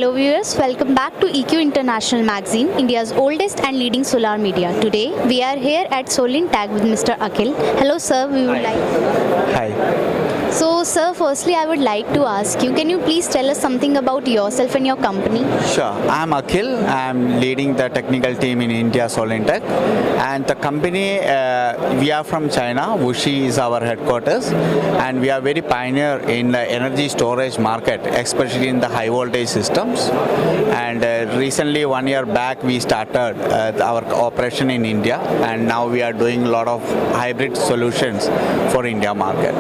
Hello viewers, welcome back to EQ International Magazine, India's oldest and leading solar media. Today we are here at Solintag with Mr. Akhil. Hello sir, we would Hi. So sir, firstly I would like to ask you, can you please tell us something about yourself and your company? Sure. I'm Akhil. I'm leading the technical team in India Solintech. And the company, we are from China. Wuxi is our headquarters. And we are very pioneer in the energy storage market, especially in the high voltage systems. And recently, 1 year back, we started our operation in India. And now we are doing a lot of hybrid solutions for India market.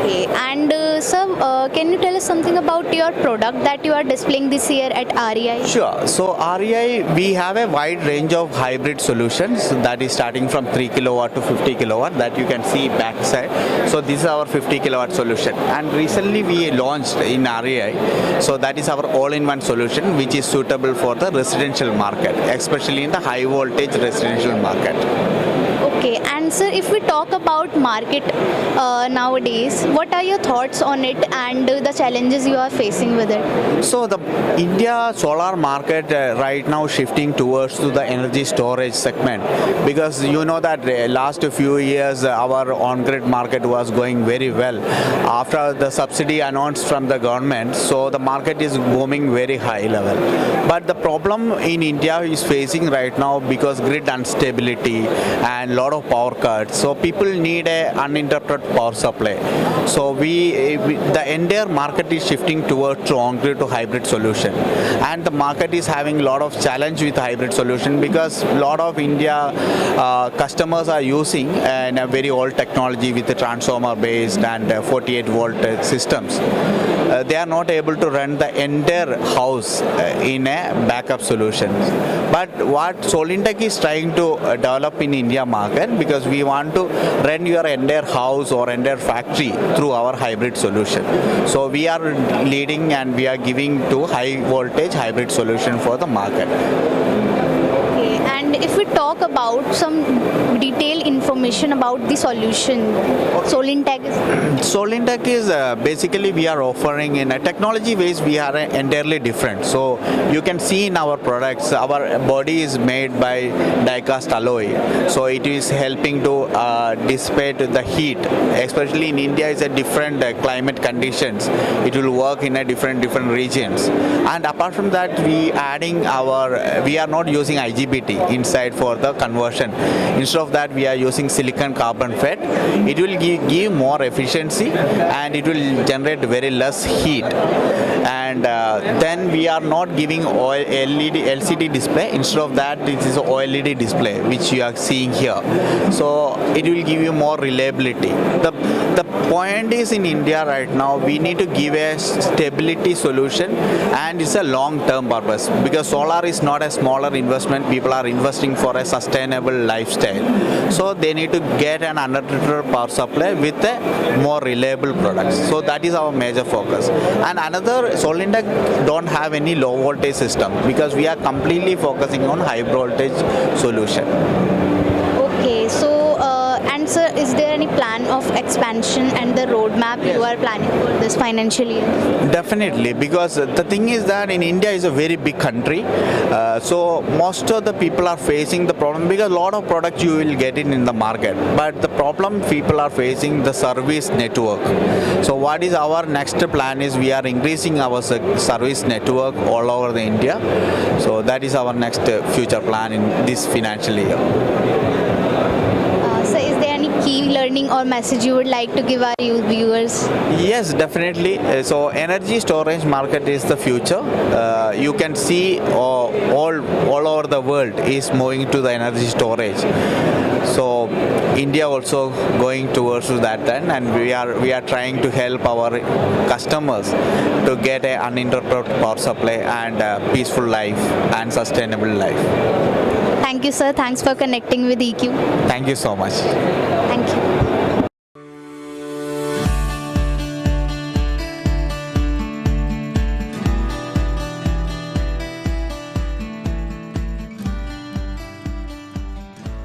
Okay, and sir, can you tell us something about your product that you are displaying this year at REI? Sure. So REI, we have a wide range of hybrid solutions that is starting from 3 kilowatt to 50 kilowatt that you can see backside. So this is our 50 kilowatt solution. And recently we launched in REI. So that is our all-in-one solution which is suitable for the residential market, especially in the high voltage residential market. Okay, and sir, if we talk about market nowadays, what are your thoughts on it and the challenges you are facing with it? So the India solar market right now shifting towards to the energy storage segment, because you know that last few years our on-grid market was going very well after the subsidy announced from the government. So the market is booming very high level. But the problem in India is facing right now because grid instability and lot of power cuts. So people need a uninterrupted power supply. So the entire market is shifting towards to on-grid to hybrid solution, and the market is having a lot of challenge with hybrid solution because a lot of India customers are using a very old technology with the transformer based and 48 volt systems. They are not able to run the entire house in a backup solution. But what Solintech is trying to develop in India market, because we want to run your entire house or entire factory through our hybrid solution. So we are leading and we are giving to high voltage hybrid solution for the market. Okay, and if we talk about some detailed information about the solution, Solintag is... Solintech is basically we are offering in a technology ways we are entirely different. So you can see in our products, our body is made by die-cast alloy. So it is helping to dissipate the heat, especially in India is a different climate conditions. It will work in a different regions. And apart from that, we are not using IGBT inside for the conversion. Instead of that, we are using silicon carbon FET. It will give more efficiency and it will generate very less heat. And then we are not giving LCD display. Instead of that, it is a OLED display which you are seeing here. So it will give you more reliability. The point is in India right now, we need to give a stability solution, and it's a long-term purpose because solar is not a smaller investment. People are investing for a sustainable lifestyle. So they need to get an uninterrupted power supply with a more reliable products. So that is our major focus. And another, Solintech don't have any low voltage system because we are completely focusing on high voltage solution. Okay, so and sir, is there any plan of expansion and the roadmap you are planning for this financial year? Definitely, because the thing is that in India is a very big country, so most of the people are facing the problem because a lot of products you will get in the market, but the problem people are facing the service network. So what is our next plan is we are increasing our service network all over the India. So that is our next future plan in this financial year. So is there any key learning or message you would like to give our viewers? Yes, definitely. So energy storage market is the future. You can see all over the world is moving to the energy storage. So India also going towards that end, and we are trying to help our customers to get an uninterrupted power supply and a peaceful life and sustainable life. Thank you, sir. Thanks for connecting with EQ. Thank you so much.